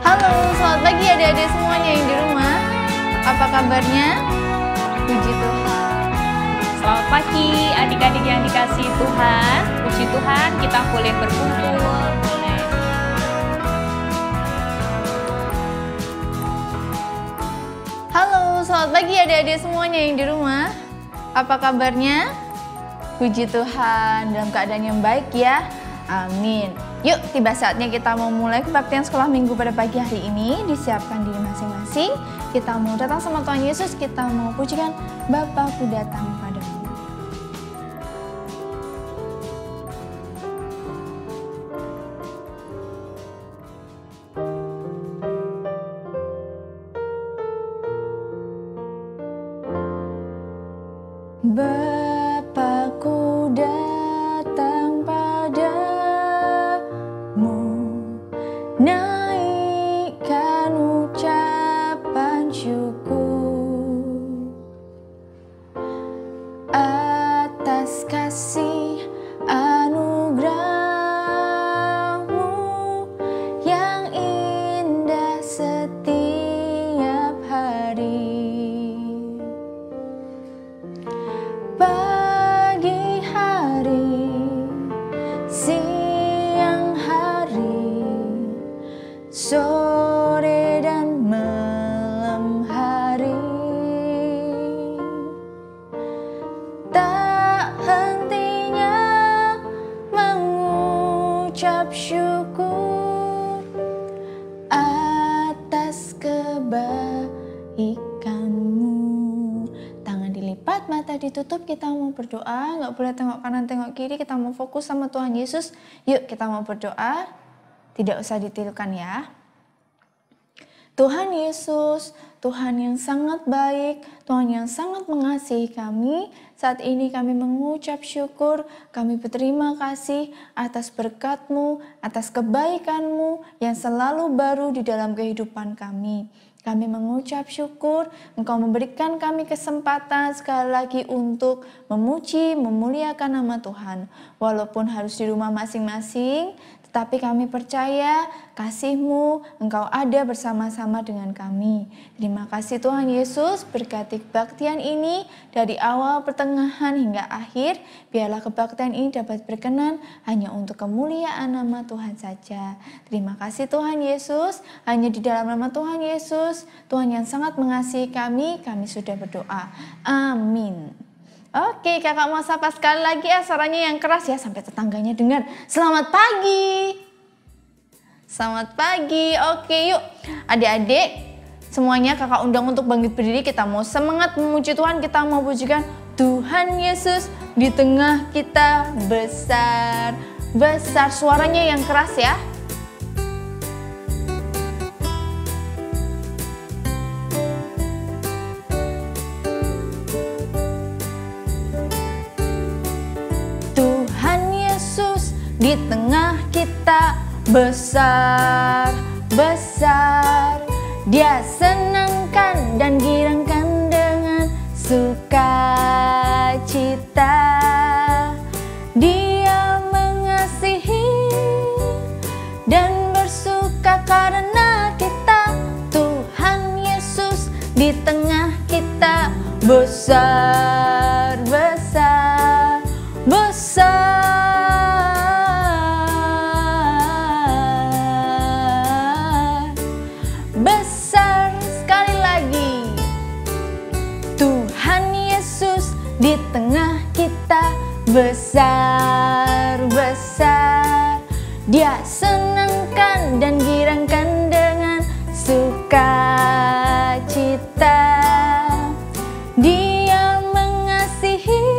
Halo, selamat pagi adik-adik semuanya yang di rumah. Apa kabarnya? Puji Tuhan. Selamat pagi adik-adik yang dikasihi Tuhan. Puji Tuhan, kita boleh berkumpul. Halo, selamat pagi adik-adik semuanya yang di rumah. Apa kabarnya? Puji Tuhan, dalam keadaan yang baik ya. Amin. Yuk, tiba saatnya kita mau mulai kebaktian sekolah minggu pada pagi hari ini. Disiapkan diri masing-masing. Kita mau datang sama Tuhan Yesus. Kita mau pujikan Bapakku datang padamu. Bapakku datang padamu, naikkan ucapan syukur atas kasih anugerah-Mu yang indah setiap hari. Pagi hari, siang hari, sore dan malam hari, tak hentinya mengucap syukur atas kebaikan-Mu. Tangan dilipat, mata ditutup, kita mau berdoa. Nggak boleh tengok kanan, tengok kiri, kita mau fokus sama Tuhan Yesus. Yuk kita mau berdoa, tidak usah ditirukan ya. Tuhan Yesus, Tuhan yang sangat baik, Tuhan yang sangat mengasihi kami. Saat ini kami mengucap syukur, kami berterima kasih atas berkat-Mu, atas kebaikan-Mu yang selalu baru di dalam kehidupan kami. Kami mengucap syukur, Engkau memberikan kami kesempatan sekali lagi untuk memuji, memuliakan nama Tuhan. Walaupun harus di rumah masing-masing, tetapi kami percaya kasih-Mu, Engkau ada bersama-sama dengan kami. Terima kasih Tuhan Yesus, berkati kebaktian ini dari awal, pertengahan hingga akhir. Biarlah kebaktian ini dapat berkenan hanya untuk kemuliaan nama Tuhan saja. Terima kasih Tuhan Yesus, hanya di dalam nama Tuhan Yesus, Tuhan yang sangat mengasihi kami sudah berdoa. Amin. Oke, kakak mau sapa sekali lagi ya, suaranya yang keras ya sampai tetangganya dengar. Selamat pagi. Selamat pagi. Oke, yuk adik-adik semuanya kakak undang untuk bangkit berdiri. Kita mau semangat memuji Tuhan, kita mau pujikan Tuhan Yesus di tengah kita besar. Besar, suaranya yang keras ya. Di tengah kita besar, besar. Dia senangkan dan girangkan dengan sukacita. Dia mengasihi dan bersuka karena kita. Tuhan Yesus di tengah kita besar, besar, besar. Di tengah kita besar, besar. Dia senangkan dan girangkan dengan sukacita. Dia mengasihi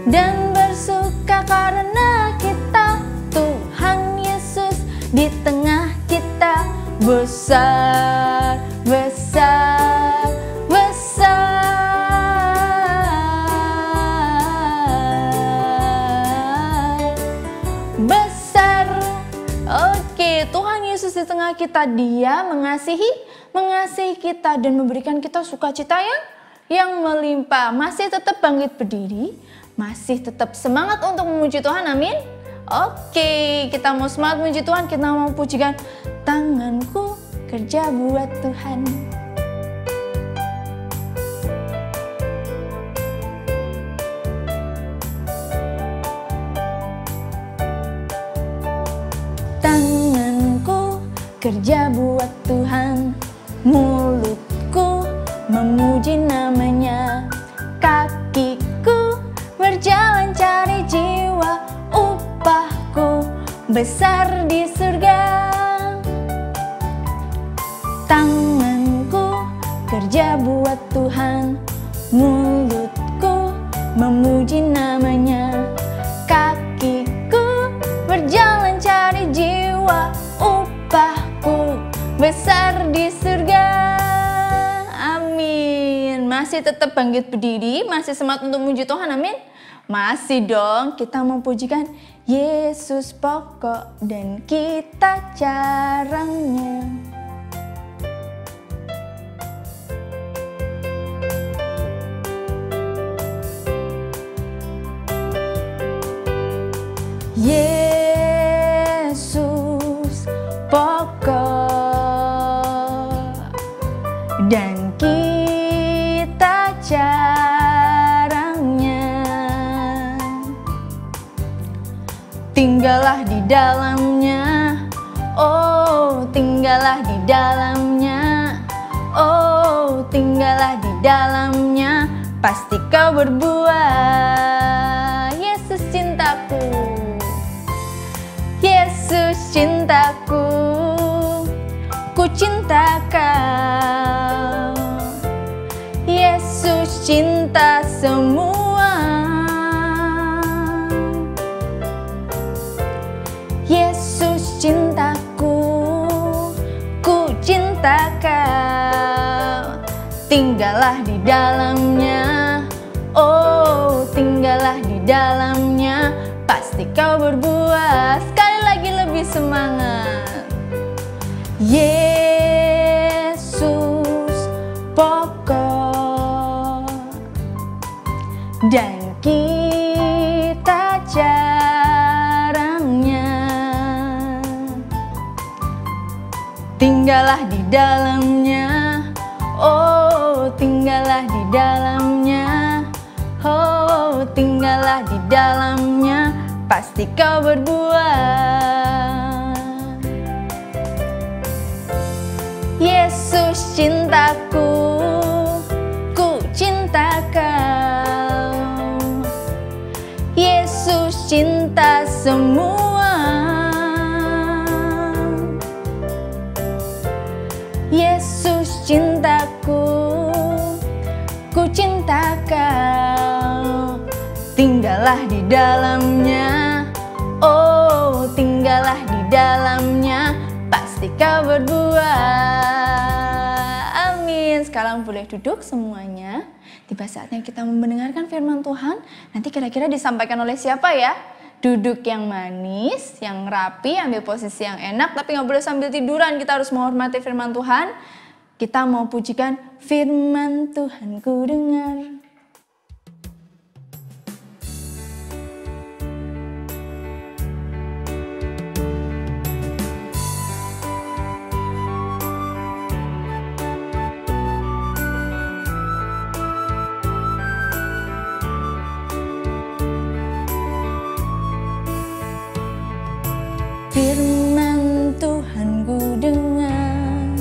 dan bersuka karena kita. Tuhan Yesus di tengah kita besar, besar, besar. Tuhan Yesus di tengah kita, Dia mengasihi kita dan memberikan kita sukacita yang melimpah. Masih tetap bangkit berdiri, masih tetap semangat untuk memuji Tuhan, amin. Oke, kita mau semangat memuji Tuhan, kita mau pujikan tanganku kerja buat Tuhan. Tanganku kerja buat Tuhan, mulutku memuji namanya, kakiku berjalan cari jiwa, upahku besar di surga. Tanganku kerja buat Tuhan, mulutku memuji namanya, kakiku berjalan cari jiwa, upahku besar di surga. Amin. Masih tetap bangkit berdiri, masih semangat untuk memuji Tuhan, amin. Masih dong, kita mau pujikan Yesus pokok dan kita caranya. Yesus pokok dan kita caranya, tinggallah di dalamnya, oh tinggallah di dalamnya, oh tinggallah di dalamnya, pasti kau berbuah. Yesus cintaku, Yesus cintaku, ku cinta kau. Yesus cinta semua, Yesus cintaku, ku cinta kau. Tinggallah di dalamnya, oh tinggallah di dalamnya, pasti kau berbuah. Sekali lagi lebih semangat. Yesus pokok dan kita caranya, tinggallah di dalamnya, oh tinggallah di dalamnya, oh tinggallah di dalamnya, pasti kau berbuah. Yesus cintaku, ku cinta kau. Yesus cinta semua, Yesus cintaku, ku cinta kau. Tinggallah di dalamnya, oh tinggallah di dalamnya, pasti kau berbuah. Amin. Sekarang boleh duduk semuanya. Tiba saatnya kita mendengarkan firman Tuhan. Nanti kira-kira disampaikan oleh siapa ya? Duduk yang manis, yang rapi, ambil posisi yang enak, tapi nggak boleh sambil tiduran. Kita harus menghormati firman Tuhan. Kita mau pujikan firman Tuhan ku dengar. Firman Tuhan ku dengar,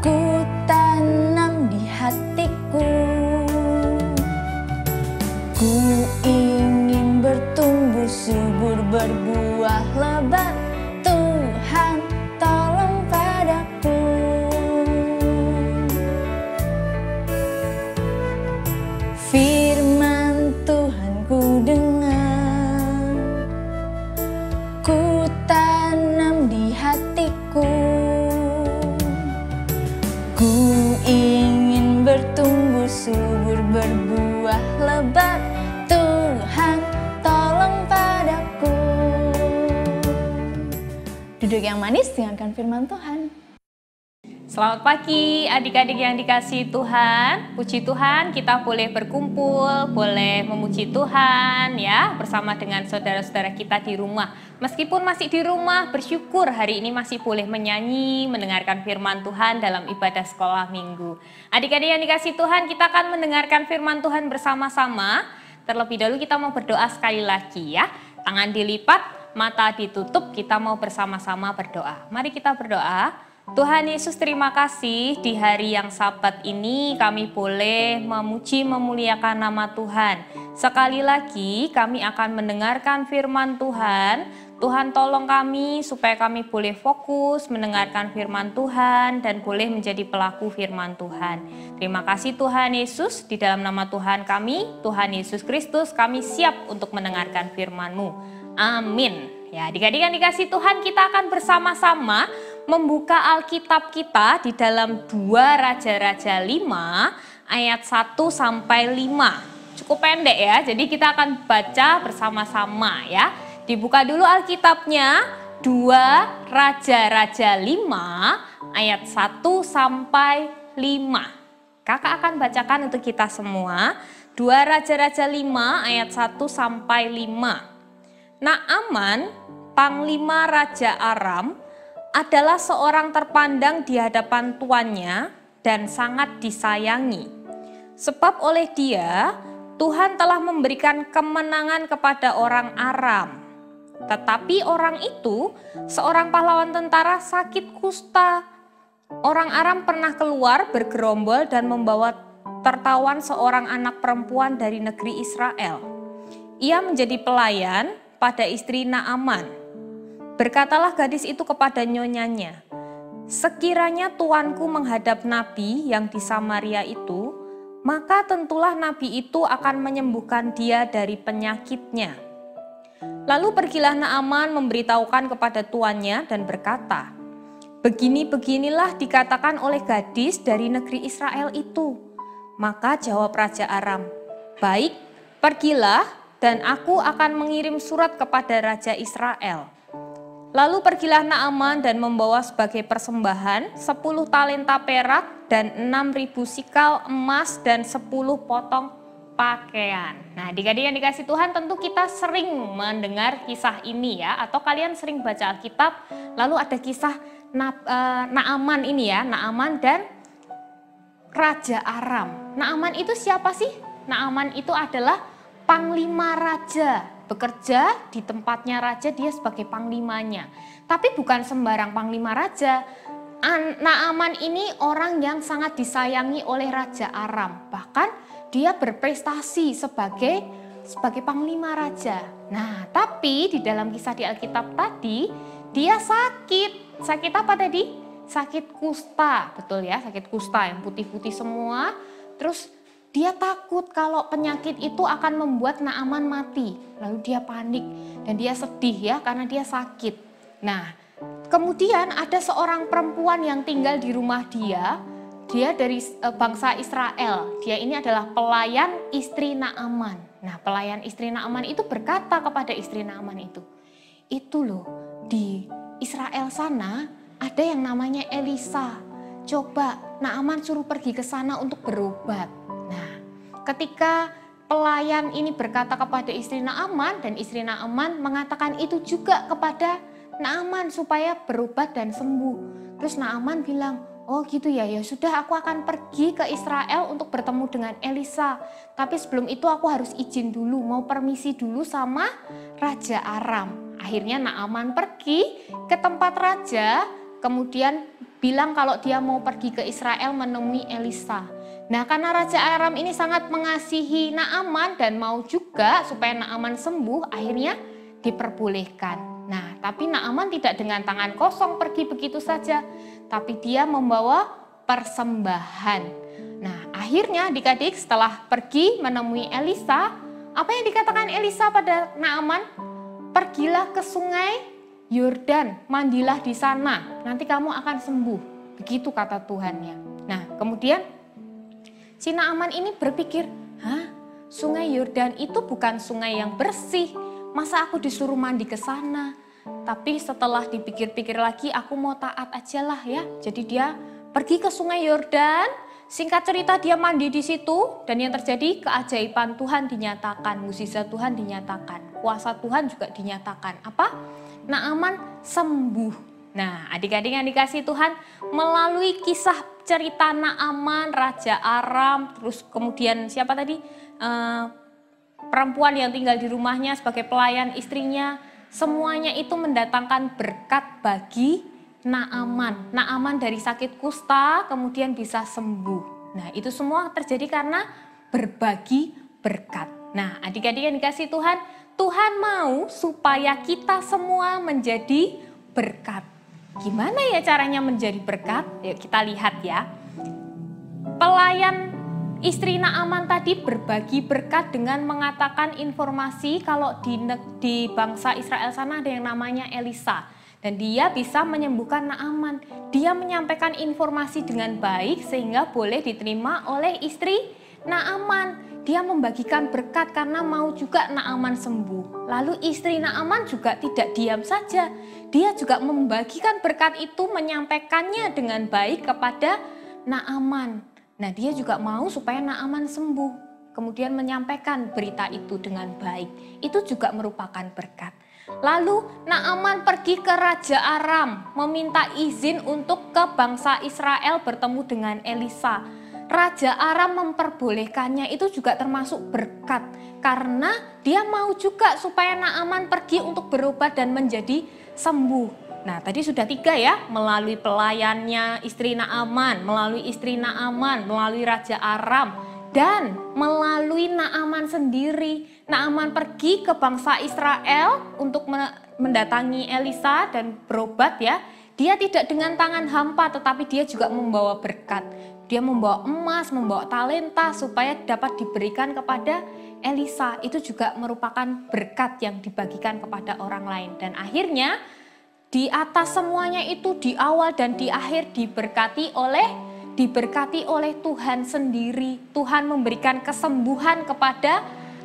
ku tanam di hatiku, ku ingin bertumbuh subur berbuah lebat, Tuhan tolong padaku. Firman Tuhan ku dengar, ku tanam di hatiku, ku ingin bertumbuh subur berbuah lebat, Tuhan tolong padaku. Duduk yang manis, dengarkan firman Tuhan. Selamat pagi adik-adik yang dikasihi Tuhan. Puji Tuhan kita boleh berkumpul, boleh memuji Tuhan ya bersama dengan saudara-saudara kita di rumah. Meskipun masih di rumah, bersyukur hari ini masih boleh menyanyi, mendengarkan firman Tuhan dalam ibadah sekolah minggu. Adik-adik yang dikasihi Tuhan, kita akan mendengarkan firman Tuhan bersama-sama. Terlebih dahulu kita mau berdoa sekali lagi ya. Tangan dilipat, mata ditutup, kita mau bersama-sama berdoa. Mari kita berdoa. Tuhan Yesus, terima kasih di hari yang Sabat ini kami boleh memuji memuliakan nama Tuhan. Sekali lagi kami akan mendengarkan firman Tuhan. Tuhan tolong kami supaya kami boleh fokus mendengarkan firman Tuhan dan boleh menjadi pelaku firman Tuhan. Terima kasih Tuhan Yesus, di dalam nama Tuhan kami, Tuhan Yesus Kristus, kami siap untuk mendengarkan firman-Mu. Amin. Ya, adik-adik yang dikasihi Tuhan, kita akan bersama-sama membuka Alkitab kita di dalam 2 Raja-Raja 5 ayat 1 sampai 5. Cukup pendek ya, jadi kita akan baca bersama-sama ya. Dibuka dulu Alkitabnya, 2 Raja-Raja 5 ayat 1 sampai 5. Kakak akan bacakan untuk kita semua. 2 Raja-Raja 5 ayat 1 sampai 5. Naaman, panglima Raja Aram, adalah seorang terpandang di hadapan tuannya dan sangat disayangi. Sebab oleh dia, Tuhan telah memberikan kemenangan kepada orang Aram. Tetapi orang itu, seorang pahlawan tentara sakit kusta. Orang Aram pernah keluar bergerombol dan membawa tertawan seorang anak perempuan dari negeri Israel. Ia menjadi pelayan pada istri Naaman. Berkatalah gadis itu kepada nyonyanya, sekiranya tuanku menghadap nabi yang di Samaria itu, maka tentulah nabi itu akan menyembuhkan dia dari penyakitnya. Lalu pergilah Naaman memberitahukan kepada tuannya dan berkata, begini-beginilah dikatakan oleh gadis dari negeri Israel itu. Maka jawab Raja Aram, baik, pergilah, dan aku akan mengirim surat kepada Raja Israel. Lalu pergilah Naaman dan membawa sebagai persembahan 10 talenta perak dan 6.000 sikal emas dan 10 potong pakaian. Nah, adik-adik yang dikasihi Tuhan, tentu kita sering mendengar kisah ini ya, atau kalian sering baca Alkitab, lalu ada kisah Naaman ini ya, Naaman dan Raja Aram. Naaman itu siapa sih? Naaman itu adalah panglima raja, bekerja di tempatnya raja, dia sebagai panglimanya. Tapi bukan sembarang panglima raja. Naaman ini orang yang sangat disayangi oleh Raja Aram. Bahkan dia berprestasi sebagai panglima raja. Nah, tapi di dalam kisah di Alkitab tadi, dia sakit. Sakit apa tadi? Sakit kusta, betul ya, sakit kusta yang putih-putih semua. Terus dia takut kalau penyakit itu akan membuat Naaman mati. Lalu dia panik dan dia sedih ya karena dia sakit. Nah, kemudian ada seorang perempuan yang tinggal di rumah dia. Dia dari bangsa Israel. Dia ini adalah pelayan istri Naaman. Nah, pelayan istri Naaman itu berkata kepada istri Naaman itu loh, di Israel sana ada yang namanya Elisa. Coba Naaman suruh pergi ke sana untuk berobat. Nah, ketika pelayan ini berkata kepada istri Naaman dan istri Naaman mengatakan itu juga kepada Naaman supaya berobat dan sembuh. Terus Naaman bilang, oh gitu ya, ya sudah aku akan pergi ke Israel untuk bertemu dengan Elisa. Tapi sebelum itu aku harus izin dulu, mau permisi dulu sama Raja Aram. Akhirnya Naaman pergi ke tempat raja, kemudian bilang kalau dia mau pergi ke Israel menemui Elisa. Nah, karena Raja Aram ini sangat mengasihi Naaman dan mau juga supaya Naaman sembuh, akhirnya diperbolehkan. Nah, tapi Naaman tidak dengan tangan kosong pergi begitu saja, tapi dia membawa persembahan. Nah, akhirnya adik-adik setelah pergi menemui Elisa, apa yang dikatakan Elisa pada Naaman? Pergilah ke sungai Yordan, mandilah di sana, nanti kamu akan sembuh. Begitu kata Tuhannya. Nah, kemudian si Naaman ini berpikir, sungai Yordan itu bukan sungai yang bersih, masa aku disuruh mandi ke sana? Tapi setelah dipikir-pikir lagi, aku mau taat aja lah ya. Jadi dia pergi ke Sungai Yordan. Singkat cerita dia mandi di situ dan yang terjadi keajaiban Tuhan dinyatakan, mukjizat Tuhan dinyatakan, kuasa Tuhan juga dinyatakan. Apa? Naaman sembuh. Nah, adik-adik yang dikasihi Tuhan, melalui kisah cerita Naaman, Raja Aram, terus kemudian siapa tadi? Perempuan yang tinggal di rumahnya sebagai pelayan istrinya, semuanya itu mendatangkan berkat bagi Naaman. Naaman dari sakit kusta kemudian bisa sembuh. Nah, itu semua terjadi karena berbagi berkat. Nah, adik-adik yang dikasihi Tuhan, Tuhan mau supaya kita semua menjadi berkat. Gimana ya caranya menjadi berkat? Yuk kita lihat ya. Pelayan istri Naaman tadi berbagi berkat dengan mengatakan informasi kalau di bangsa Israel sana ada yang namanya Elisa. Dan dia bisa menyembuhkan Naaman. Dia menyampaikan informasi dengan baik sehingga boleh diterima oleh istri Naaman. Dia membagikan berkat karena mau juga Naaman sembuh. Lalu istri Naaman juga tidak diam saja. Dia juga membagikan berkat itu, menyampaikannya dengan baik kepada Naaman. Nah, dia juga mau supaya Naaman sembuh. Kemudian menyampaikan berita itu dengan baik. Itu juga merupakan berkat. Lalu Naaman pergi ke Raja Aram, meminta izin untuk ke bangsa Israel bertemu dengan Elisa. Raja Aram memperbolehkannya, itu juga termasuk berkat. Karena dia mau juga supaya Naaman pergi untuk berobat dan menjadi sembuh. Nah, tadi sudah 3 ya, melalui pelayannya istri Naaman, melalui istri Naaman, melalui Raja Aram, dan melalui Naaman sendiri. Naaman pergi ke bangsa Israel untuk mendatangi Elisa dan berobat ya. Dia tidak dengan tangan hampa tetapi dia juga membawa berkat. Dia membawa emas, membawa talenta supaya dapat diberikan kepada Elisa. Itu juga merupakan berkat yang dibagikan kepada orang lain. Dan akhirnya di atas semuanya itu di awal dan di akhir diberkati oleh Tuhan sendiri. Tuhan memberikan kesembuhan kepada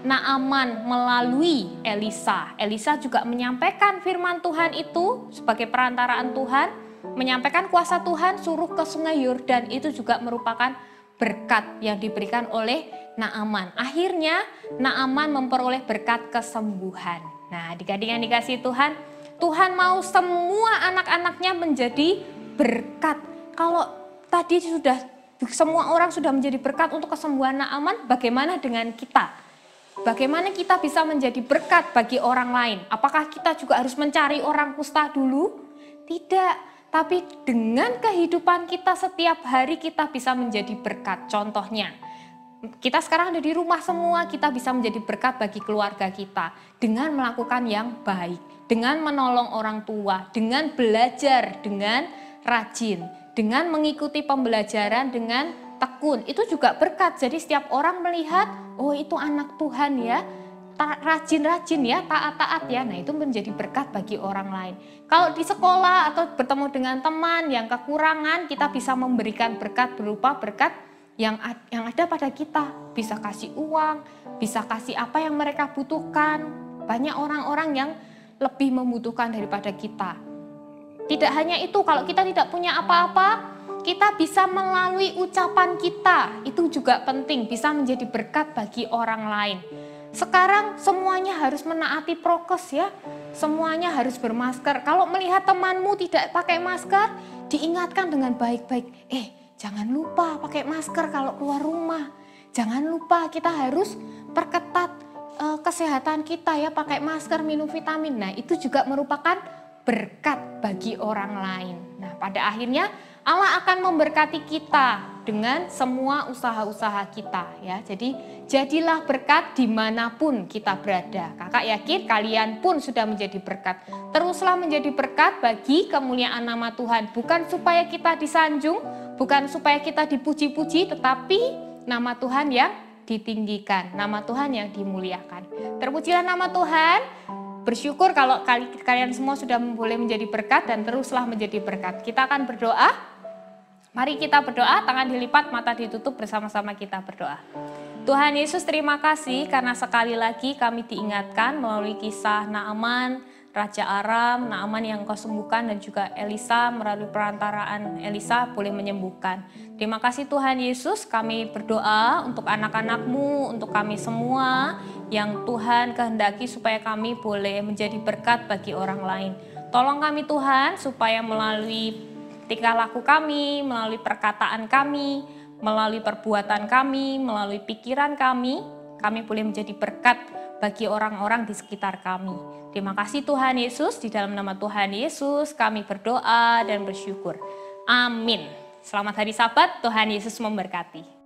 Naaman melalui Elisa. Elisa juga menyampaikan firman Tuhan itu sebagai perantaraan Tuhan, menyampaikan kuasa Tuhan, suruh ke Sungai Yordan. Itu juga merupakan berkat yang diberikan oleh Naaman. Akhirnya Naaman memperoleh berkat kesembuhan. Nah, adik-adik yang dikasihi Tuhan, Tuhan mau semua anak-anaknya menjadi berkat. Kalau tadi semua orang sudah menjadi berkat untuk kesembuhan Naaman, bagaimana dengan kita? Bagaimana kita bisa menjadi berkat bagi orang lain? Apakah kita juga harus mencari orang kusta dulu? Tidak, tapi dengan kehidupan kita setiap hari kita bisa menjadi berkat. Contohnya, kita sekarang ada di rumah semua, kita bisa menjadi berkat bagi keluarga kita dengan melakukan yang baik, dengan menolong orang tua, dengan belajar dengan rajin, dengan mengikuti pembelajaran dengan tekun. Itu juga berkat. Jadi setiap orang melihat, oh itu anak Tuhan ya, rajin-rajin ya, taat-taat ya. Nah, itu menjadi berkat bagi orang lain. Kalau di sekolah atau bertemu dengan teman yang kekurangan, kita bisa memberikan berkat berupa berkat yang ada pada kita. Bisa kasih uang, bisa kasih apa yang mereka butuhkan. Banyak orang-orang yang lebih membutuhkan daripada kita. Tidak hanya itu, kalau kita tidak punya apa-apa, kita bisa melalui ucapan kita, itu juga penting, bisa menjadi berkat bagi orang lain. Sekarang semuanya harus menaati prokes ya, semuanya harus bermasker. Kalau melihat temanmu tidak pakai masker, diingatkan dengan baik-baik, jangan lupa pakai masker kalau keluar rumah. Jangan lupa kita harus perketat kesehatan kita ya, pakai masker, minum vitamin. Nah, itu juga merupakan berkat bagi orang lain. Nah, pada akhirnya Allah akan memberkati kita dengan semua usaha-usaha kita ya. Jadi jadilah berkat dimanapun kita berada. Kakak yakin kalian pun sudah menjadi berkat. Teruslah menjadi berkat bagi kemuliaan nama Tuhan. Bukan supaya kita disanjung, bukan supaya kita dipuji-puji, tetapi nama Tuhan yang ditinggikan, nama Tuhan yang dimuliakan. Terpujilah nama Tuhan. Bersyukur kalau kalian semua sudah boleh menjadi berkat dan teruslah menjadi berkat. Kita akan berdoa. Mari kita berdoa, tangan dilipat, mata ditutup, bersama-sama kita berdoa. Tuhan Yesus, terima kasih karena sekali lagi kami diingatkan melalui kisah Naaman, Raja Aram, Naaman yang Engkau sembuhkan, dan juga Elisa melalui perantaraan Elisa boleh menyembuhkan. Terima kasih Tuhan Yesus, kami berdoa untuk anak-anak-Mu, untuk kami semua yang Tuhan kehendaki supaya kami boleh menjadi berkat bagi orang lain. Tolong kami Tuhan supaya melalui tingkah laku kami, melalui perkataan kami, melalui perbuatan kami, melalui pikiran kami boleh menjadi berkat bagi orang-orang di sekitar kami. Terima kasih Tuhan Yesus, di dalam nama Tuhan Yesus kami berdoa dan bersyukur. Amin. Selamat hari Sabat, Tuhan Yesus memberkati.